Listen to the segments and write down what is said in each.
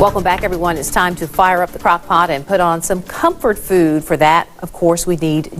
Welcome back, everyone. It's time to fire up the crock pot and put on some comfort food. For that, of course, we need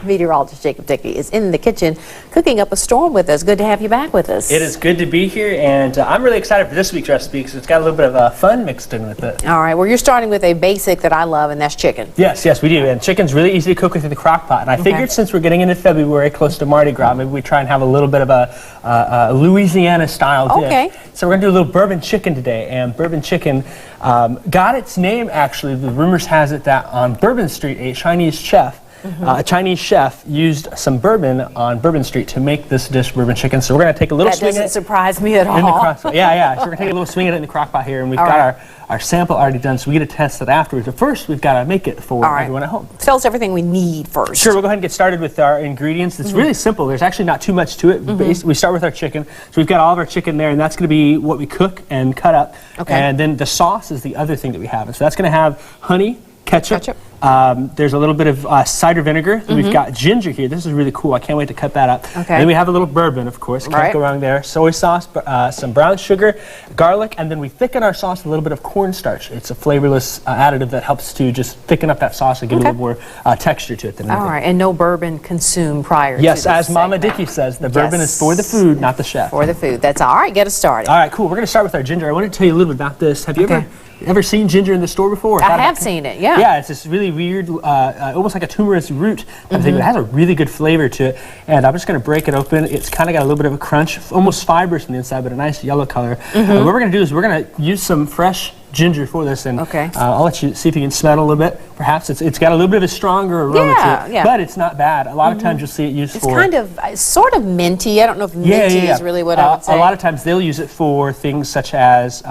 Meteorologist Jacob Dickey is in the kitchen cooking up a storm with us. Good to have you back with us. It is good to be here, and I'm really excited for this week's recipe because it's got a little bit of fun mixed in with it. All right, well, you're starting with a basic that I love, and that's chicken. Yes, we do, and chicken's really easy to cook with in the crock pot, and I figured since we're getting into February, close to Mardi Gras, maybe we try and have a little bit of a Louisiana style dish. Okay. So we're going to do a little bourbon chicken today, and bourbon chicken got its name, actually, the rumors has it that on Bourbon Street, a Chinese chef used some bourbon on Bourbon Street to make this dish, bourbon chicken. So we're going to take a little swing at it. That doesn't surprise me at all. So we're going to take a little swing at it in the crock pot here, and we've got our sample already done, so we get to test it afterwards. But first, we've got to make it for everyone at home. Tell us everything we need first. Sure, we'll go ahead and get started with our ingredients. It's really simple. There's actually not too much to it. We start with our chicken. So we've got all of our chicken there, and that's going to be what we cook and cut up. And then the sauce is the other thing that we have. And so that's going to have honey, ketchup. There's a little bit of cider vinegar. We've got ginger here. This is really cool. I can't wait to cut that up. Then we have a little bourbon, of course. Can't go wrong there. Soy sauce, some brown sugar, garlic, and then we thicken our sauce with a little bit of cornstarch. It's a flavorless additive that helps to just thicken up that sauce and give it a little more texture to it than anything. All right, and no bourbon consumed prior to this. Yes, as Mama Dickey says, the bourbon is for the food, not the chef. For the food. That's all right. Get us started. All right, cool. We're going to start with our ginger. I want to tell you a little bit about this. Have you ever seen ginger in the store before? I have seen it, yeah. Yeah, it's this really weird, almost like a turmeric root type thing, but it has a really good flavor to it. And I'm just going to break it open. It's kind of got a little bit of a crunch, almost fibrous on the inside, but a nice yellow color. And what we're going to do is we're going to use some fresh ginger for this, and I'll let you see if you can smell it a little bit. Perhaps it's got a little bit of a stronger aroma to it, but it's not bad. A lot of times you'll see it used for... It's sort of minty. I don't know if minty is really what I would say. A lot of times they'll use it for things such as,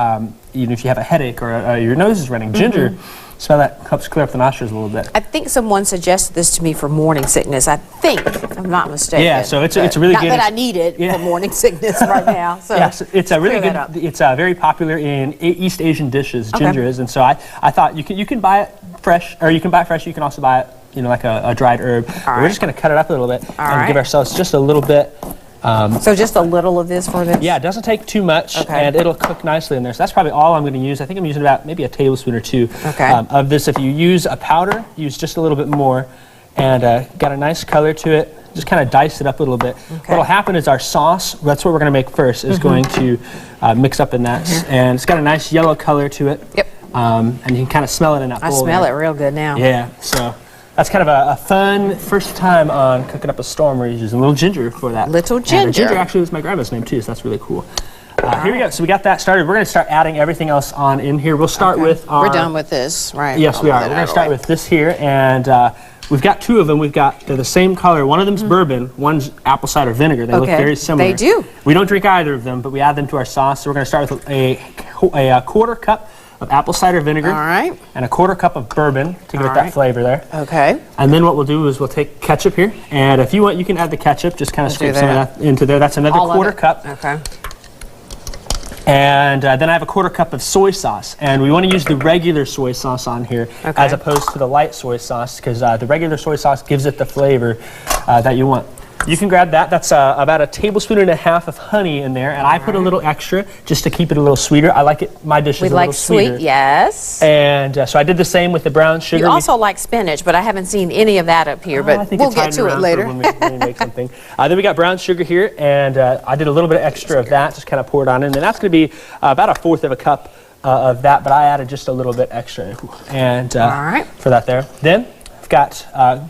even if you have a headache or your nose is running, ginger, smell that, helps clear up the nostrils a little bit. I think someone suggested this to me for morning sickness. I think, if I'm not mistaken. Yeah, so it's a really good... Not that I need it for morning sickness right now. So it's a really good... It's very popular in East Asian dishes, ginger is, and so I thought you can buy it fresh, or you can buy it fresh. You can also buy it, like a dried herb. We're just going to cut it up a little bit and give ourselves just a little bit. So just a little of this for this? Yeah, it doesn't take too much, and it'll cook nicely in there. So that's probably all I'm going to use. I think I'm using about maybe a tablespoon or two of this. If you use a powder, use just a little bit more, and got a nice color to it. Just kind of dice it up a little bit. What'll happen is our sauce, that's what we're going to make first, is going to mix up in that. And it's got a nice yellow color to it. And you can kind of smell it in that bowl. I smell it real good now. Yeah, so... That's kind of a fun first time on cooking up a storm where you're using a little ginger for that. Little ginger. Ginger actually was my grandma's name too, so that's really cool. Here we go. So we got that started. We're going to start adding everything else on in here. We'll start with our... We're done with this, right? Yes, we are. We're going to start with this here, and we've got two of them. They're the same color. One of them's bourbon, one's apple cider vinegar. They look very similar. They do. We don't drink either of them, but we add them to our sauce. So we're going to start with a quarter cup of apple cider vinegar, and a quarter cup of bourbon to give it that flavor there. And then what we'll do is we'll take ketchup here, and if you want, you can add the ketchup. Just kind of scrape some of that into there. That's another quarter cup. And then I have a quarter cup of soy sauce, and we want to use the regular soy sauce on here as opposed to the light soy sauce, because the regular soy sauce gives it the flavor that you want. You can grab that. That's about a tablespoon and a half of honey in there, and I put a little extra just to keep it a little sweeter. I like it. My dish is a little sweeter. We like sweet, yes. And so I did the same with the brown sugar. You also like spinach, but I haven't seen any of that up here. But we'll get to it later. When we make something. Then we got brown sugar here, and I did a little bit extra of that. Just kind of pour it on in, and that's going to be about a fourth of a cup of that. But I added just a little bit extra, and for that there. Then I've got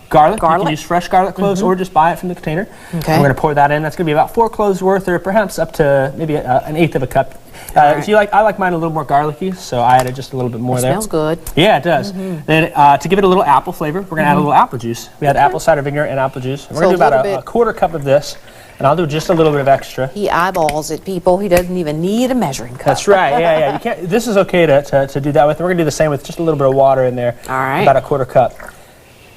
garlic. You can use fresh garlic cloves or just buy it from the container. We're going to pour that in. That's going to be about 4 cloves worth, or perhaps up to maybe an eighth of a cup. If you like, I like mine a little more garlicky, so I added just a little bit more there. Smells good. Yeah, it does. Then to give it a little apple flavor, we're going to add a little apple juice. We had apple cider vinegar and apple juice. We're going to do about a quarter cup of this. And I'll do just a little bit of extra. He eyeballs it, people. He doesn't even need a measuring cup. That's right. Yeah. You can't. This is okay to do that with. We're going to do the same with just a little bit of water in there. All right. About a quarter cup.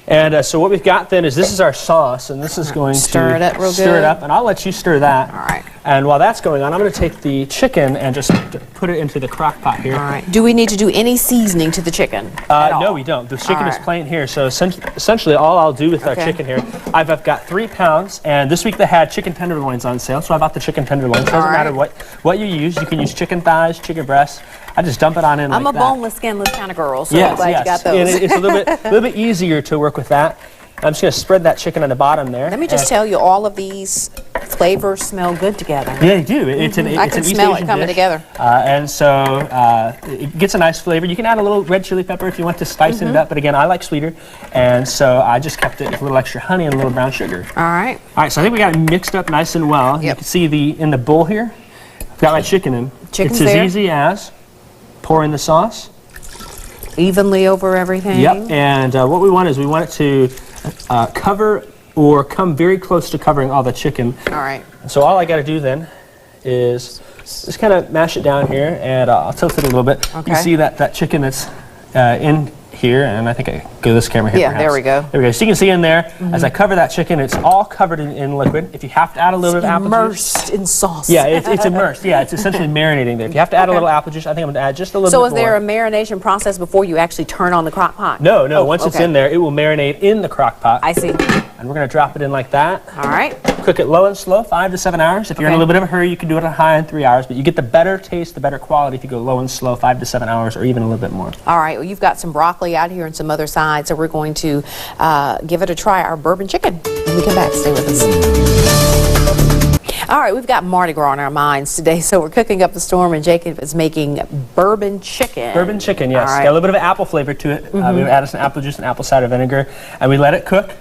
And so what we've got then is this is our sauce, and this is going to stir it up real good. Stir it up, and I'll let you stir that. All right. And while that's going on, I'm going to take the chicken and just put it into the crock pot here. All right. Do we need to do any seasoning to the chicken? No, we don't. The chicken is plain here. So essentially all I'll do with our chicken here, I've got 3 pounds, and this week they had chicken tenderloins on sale, so I bought the chicken tenderloins. Doesn't matter what you use. You can use chicken thighs, chicken breasts. I just dump it on in I'm like a boneless, skinless kind of girl, so yes, I'm glad you got those. And it's a little bit easier to work with that. I'm just going to spread that chicken on the bottom there. Let me just tell you, all of these flavors smell good together. Yeah, they do. It's an I can East smell Asian it coming dish. together. And so it gets a nice flavor. You can add a little red chili pepper if you want to spice it up, but again, I like sweeter. And so I just kept it with a little extra honey and a little brown sugar. All right. All right, so I think we got it mixed up nice and well. You can see in the bowl here, I've got my chicken in. Chicken's it's as there. easy as pour in the sauce. Evenly over everything. Yep, and what we want is we want it to cover or come very close to covering all the chicken. All right. So all I got to do then is just kind of mash it down here, and I'll tilt it a little bit. Okay. You can see that chicken that's in here, and I think I go to this camera here. Yeah, perhaps. there we go. There we go. So you can see in there, as I cover that chicken, it's all covered in liquid. If you have to add a little bit of apple juice. Immersed in sauce. Yeah, it's immersed. Yeah, it's essentially marinating there. If you have to add a little apple juice, I think I'm going to add just a little bit So more. is there a marination process before you actually turn on the crock pot? No. Once it's in there, it will marinate in the crock pot. I see. And we're going to drop it in like that. All right. Cook it low and slow, 5 to 7 hours. If you're in a little bit of a hurry, you can do it on high in 3 hours, but you get the better taste, the better quality if you go low and slow, 5 to 7 hours, or even a little bit more. All right. Well, you've got some broccoli out here and some other sides, so we're going to give it a try, our bourbon chicken. When we come back, stay with us. All right, we've got Mardi Gras on our minds today, so we're cooking up a storm, and Jacob is making bourbon chicken. Bourbon chicken, yes. All right. Got a little bit of apple flavor to it. We added some apple juice and apple cider vinegar, and we let it cook.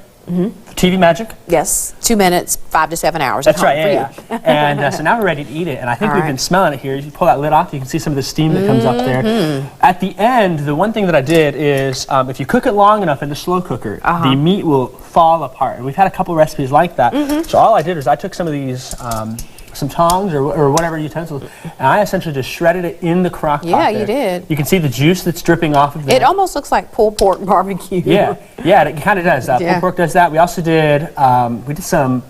TV magic. Yes, 2 minutes, 5 to 7 hours. That's at right, home for yeah. And so now we're ready to eat it, and I think we've been smelling it here. You pull that lid off, you can see some of the steam that comes up there. At the end, the one thing that I did is, if you cook it long enough in the slow cooker, the meat will fall apart. And we've had a couple recipes like that. So all I did is I took some of these some tongs or whatever utensils, and I essentially just shredded it in the crock pot. Yeah, there. you did. You can see the juice that's dripping off of it. It almost looks like pulled pork barbecue. Yeah, it kind of does. Pulled pork does that. We also did some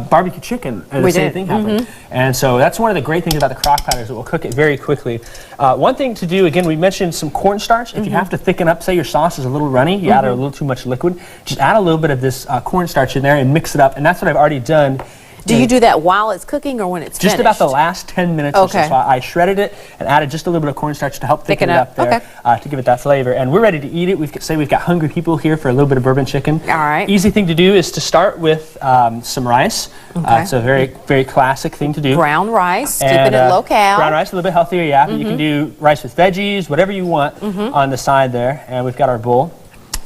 barbecue chicken. The same thing happened. And so that's one of the great things about the crock pot is it will cook it very quickly. One thing to do, again, we mentioned some cornstarch. If you have to thicken up, say your sauce is a little runny, you add a little too much liquid, just add a little bit of this cornstarch in there and mix it up. And that's what I've already done. Do you do that while it's cooking or when it's just finished? About the last 10 minutes or so. So I shredded it and added just a little bit of cornstarch to help thicken it up there to give it that flavor. And we're ready to eat it. We've got hungry people here for a little bit of bourbon chicken. All right. Easy thing to do is to start with some rice. It's a very, very classic thing to do. Brown rice, And, keeping it low cal. Brown rice, a little bit healthier, yeah. You can do rice with veggies, whatever you want on the side there. And we've got our bowl.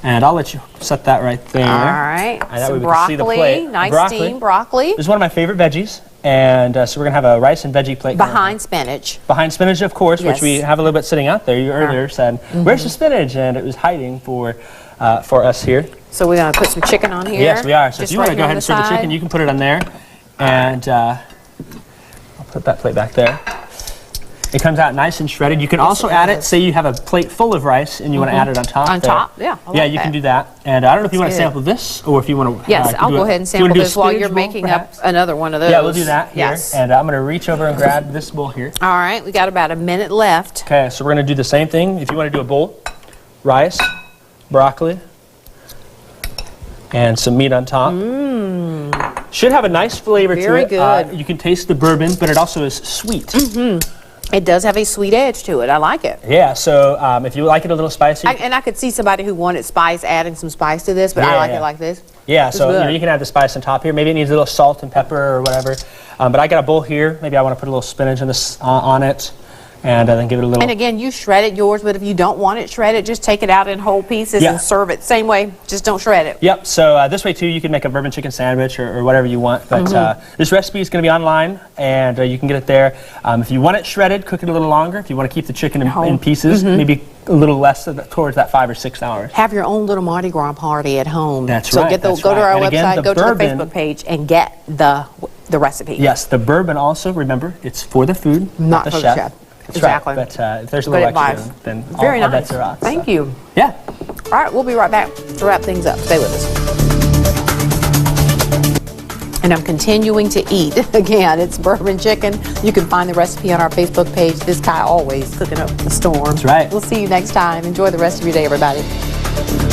And I'll let you set that right there. All right. And that way Some we can see the plate. nice steamed broccoli. This is one of my favorite veggies. And so we're going to have a rice and veggie plate. Behind spinach. Behind spinach, of course, Yes. which we have a little bit sitting out there. You earlier said, where's the spinach? And it was hiding for us here. So we're going to put some chicken on here. Yes, we are. So if Just you want to right go here ahead on and serve the chicken, you can put it on there. And I'll put that plate back there. It comes out nice and shredded. You can also add it, say you have a plate full of rice and you want to add it on top. On top, yeah. I Yeah, like you that. can do that. And I don't know if you want to good. sample this or if you want to. Yes, I'll go ahead and sample this while you're making up another one of those. Yeah, we'll do that here. Yes. And I'm going to reach over and grab this bowl here. All right, we got about a minute left. Okay, so we're going to do the same thing. If you want to do a bowl, rice, broccoli, and some meat on top. Should have a nice flavor to it. Very good. You can taste the bourbon, but it also is sweet. It does have a sweet edge to it. I like it. Yeah, so if you like it a little spicy. And I could see somebody who wanted spice adding some spice to this, but I like it like this. Yeah, so good. you can add the spice on top here. Maybe it needs a little salt and pepper or whatever. But I got a bowl here. Maybe I want to put a little spinach in this, on it. And then give it a little. And again, you shredded yours, but if you don't want it shredded, just take it out in whole pieces and serve it same way. Just don't shred it. Yep. So this way too, you can make a bourbon chicken sandwich or whatever you want. But this recipe is going to be online, and you can get it there. If you want it shredded, cook it a little longer. If you want to keep the chicken in pieces, maybe a little less towards that 5 or 6 hours. Have your own little Mardi Gras party at home. That's so right. Go to our website, go to the Facebook page, and get the recipe. Yes, the bourbon also. Remember, it's for the food, not the for chef. the chef. That's exactly. Right. But if there's a little extra, then very all nice. bets are off. Thank you. Yeah. All right, we'll be right back to wrap things up. Stay with us. And I'm continuing to eat. Again, it's bourbon chicken. You can find the recipe on our Facebook page. This guy always cooking up a storm. That's right. We'll see you next time. Enjoy the rest of your day, everybody.